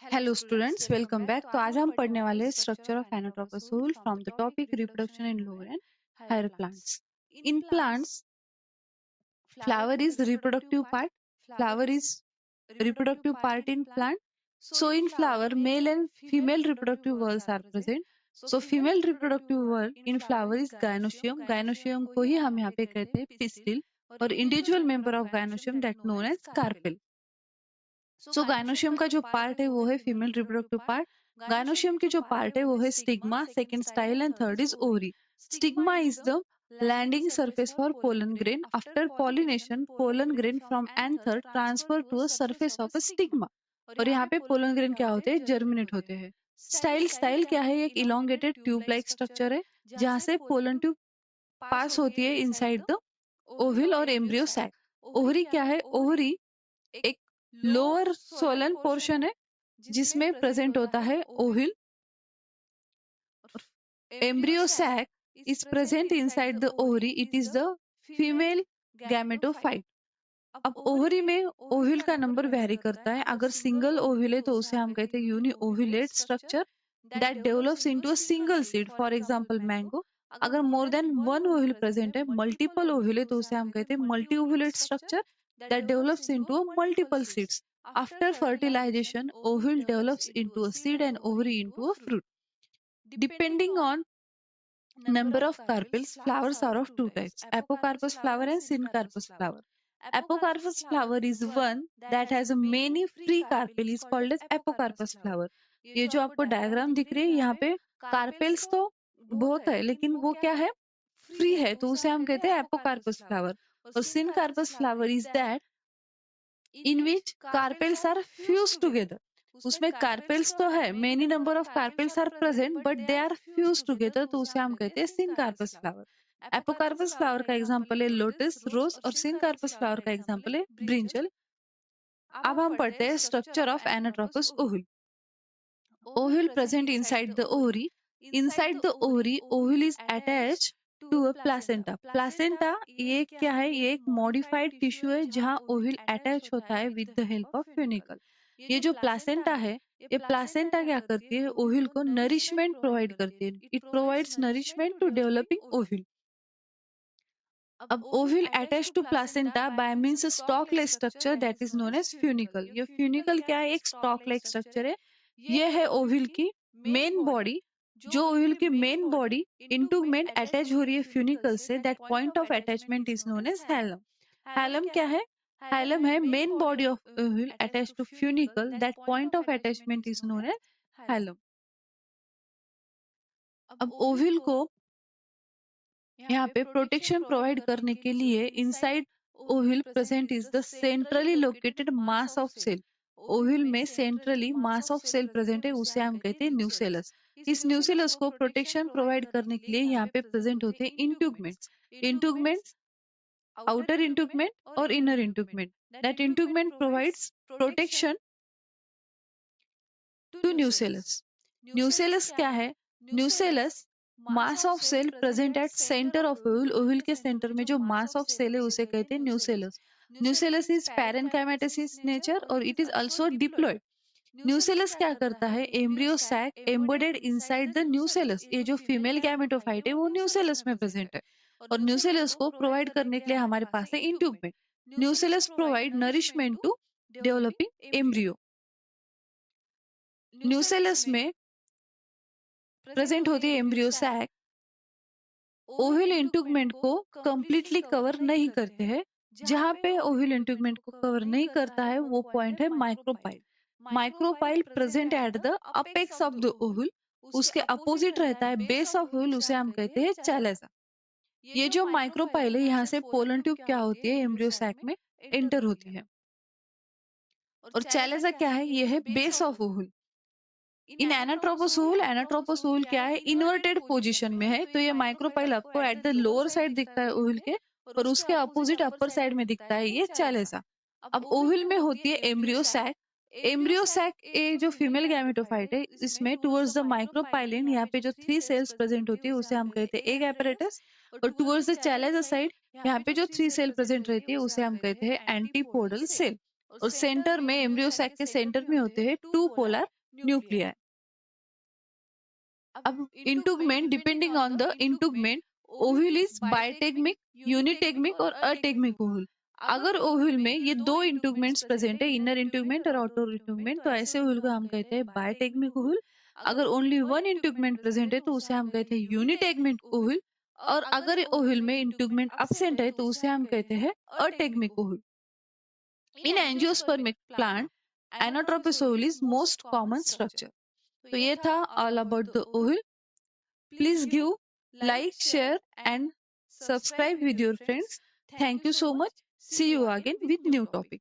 Hello students, welcome back. तो आज हम पढ़ने वाले हैं structure of anatropous ovule from the topic reproduction in lower and higher plants. In plants, flower is reproductive part. Flower is reproductive part in plant. So in flower, male and female reproductive whorls are present. So female reproductive whorl in flower is gynoecium. Gynoecium को ही हम यहाँ पे कहते हैं pistil और individual member of gynoecium that known as carpel. So gynoecium का जो part है वो है फीमेल रिप्रोडक्टिव पार्ट। गायनोशियम की जो पार्ट है वो है stigma, second style and third is ovary. Stigma is the landing surface for pollen grain. After pollination pollen grain from anther transfer to a surface of a stigma. और यहाँ पे pollen grain क्या होते हैं? Germinate होते हैं। Style style क्या है? एक इलोंगेटेड ट्यूब लाइक स्ट्रक्चर है जहाँ से पोलन ट्यूब पास होती है इनसाइड द ओविल और एम्ब्रियो सैक। ओवरी क्या है? ओवरी एक लोअर सोलन पोर्शन है जिसमें प्रेजेंट होता है ovule. Embryo sac is present inside the ovary. It is the female gametophyte. अब ओवरी में ओविल का नंबर वेरी करता है। अगर सिंगल ओविल है तो उसे हम कहते हैं uniovulate structure that develops into a single seed, for example mango. अगर more than one ovule present है, मल्टीपल ओविल है, तो उसे हम कहते हैं multiovulate structure that develops into a multiple seeds. After fertilization, ovule develops into a seed and ovary into a fruit. Depending on number of carpels, flowers are of two types: apocarpous flower and syncarpous flower. Apocarpous flower is one that has a many free carpel is called as apocarpous flower. ये जो आपको diagram दिख रही है यहाँ पे carpels तो बहुत है लेकिन वो क्या है? फ्री है, तो उसे हम कहते हैं एपोकार्पस फ्लावर। और syncarpous flower is that in which carpels are fuse together. उसमें कार्पेल्स तो है, many number of carpels are present but they are fuse together, तो उसे हम कहते हैं सिनकार्पस फ्लावर। एपोकार्पस फ्लावर का एग्जांपल है लोटस, रोज, और सिनकार्पस फ्लावर का एग्जांपल है ब्रिंजल। अब हम पढ़ते हैं structure of anatropous ovule. Ovule present inside the ovary. Inside the ovary ovule is attached to a placenta. Placenta ये क्या है? ये एक मॉडिफाइड टिश्यू है जहां ओव्यूल अटैच होता है with the help of funicle. ये जो प्लासेंटा है, ये प्लासेंटा क्या करती है? ओव्यूल को नरिशमेंट प्रोवाइड करती है। It provides nourishment to developing ovule. अब ovule attach to placenta by means a stalk like structure that is known as funicle. ये फ्यूनिकल क्या है? एक स्टॉक लाइक स्ट्रक्चर है। ये है ओव्यूल की मेन बॉडी। जो ओव्यूल की मेन बॉडी इंटुगमेंट अटैच हो रही है फ्यूनिकल से, that point of attachment is known as hilum. Hilum क्या है? हैलम है main body of ovule attach to funicle, that point of attachment is known as hilum. अब ovule को यहाँ पे प्रोटेक्शन प्रोवाइड करने के लिए inside ovule present is the centrally located mass of cell. Ovule में centrally mass of cell present है, उसे हम कहते हैं न्यूसेलस। इस न्यूसेलस को प्रोटेक्शन प्रोवाइड करने के लिए यहाँ पे प्रेजेंट होते हैं इंटुगमेंट्स। इंटुगमेंट्स, आउटर इंटुगमेंट और inner integument. That integument provides protection to nucellus. Nucellus क्या है? Nucellus mass of cell present at centre of ovule. Ovule के सेंटर में जो मास ऑफ सेल है उसे कहते हैं nucellus. Nucellus is parenchymatous nature और it is also diploid. Nucellus क्या करता है? Embryo sac embedded inside the nucellus. ये जो फीमेल गैमेटोफाइट है वो न्यूसेलस में प्रेजेंट है। और न्यूसेलस को प्रोवाइड करने के लिए हमारे पास है integument. Nucellus provide nourishment to developing embryo. Nucellus में प्रेजेंट होती है एम्ब्रियो सैक। ओव्यूल इंटुगमेंट को कंप्लीटली कवर नहीं करते हैं। जहां पे ओव्यूल इंटुगमेंट को कवर नहीं करता है वो पॉइंट है micropyle. Micropyle present at the apex of the ovule. उसके अपोजिट रहता है बेस ऑफ ओव्यूल, उसे हम कहते हैं चैलेसा। ये जो माइक्रोपाइल है यहाँ से पोलन ट्यूब क्या होती है? एम्ब्रियो सैक में एंटर होती है। और चैलेसा क्या है? ये है बेस ऑफ ओव्यूल। इन एनाट्रोपोसूल, एनाट्रोपोसूल क्या है? इन्वर्टेड पोजीशन में है, तो ये माइक्रोपाइल आपको एट द लोअर साइड दिखता है ओव्यूल के, और उसके अपोजिट अपर साइड में दिखता है ये चैलेसा। अब ओव्यूल में होती है एम्ब्रियो सैक। एम्ब्रियो सैक ये जो फीमेल गैमेटोफाइट है इसमें टुवर्ड्स द माइक्रोपाइलिन यहाँ पे जो 3 सेल्स प्रेजेंट होती है उसे हम कहते हैं एग apparatus। और टुवर्ड्स द चैलेसा साइड यहाँ पे जो 3 सेल प्रेजेंट रहती है उसे हम कहते हैं एंटीपोडल सेल। और सेंटर में, एम्ब्रियो सैक के सेंटर में होते हैं टू पोलर न्यूक्लियाई। अब integument, depending on the integument, ovule is bitegmic, unitegmic और अटेगमिक ओव्यूल। अगर ओव्यूल में ये दो इंटुगमेंट्स प्रेजेंट है, इनर इंटुगमेंट और आउटर इंटुगमेंट, तो ऐसे ओव्यूल को हम कहते हैं बायोटेगमिक ओव्यूल। अगर ओनली वन इंटुगमेंट प्रेजेंट है तो उसे हम कहते हैं यूनिटेगमिक ओव्यूल। और अगर ओव्यूल में इंटुगमेंट अब्सेंट है तो उसे हम कहते हैं ategmic ovule. In angiospermic plant, anatropous ovule is most common structure. तो ये था all about the ovule. Please give like, share and subscribe with your friends. Thank you so much. See you again with new topic.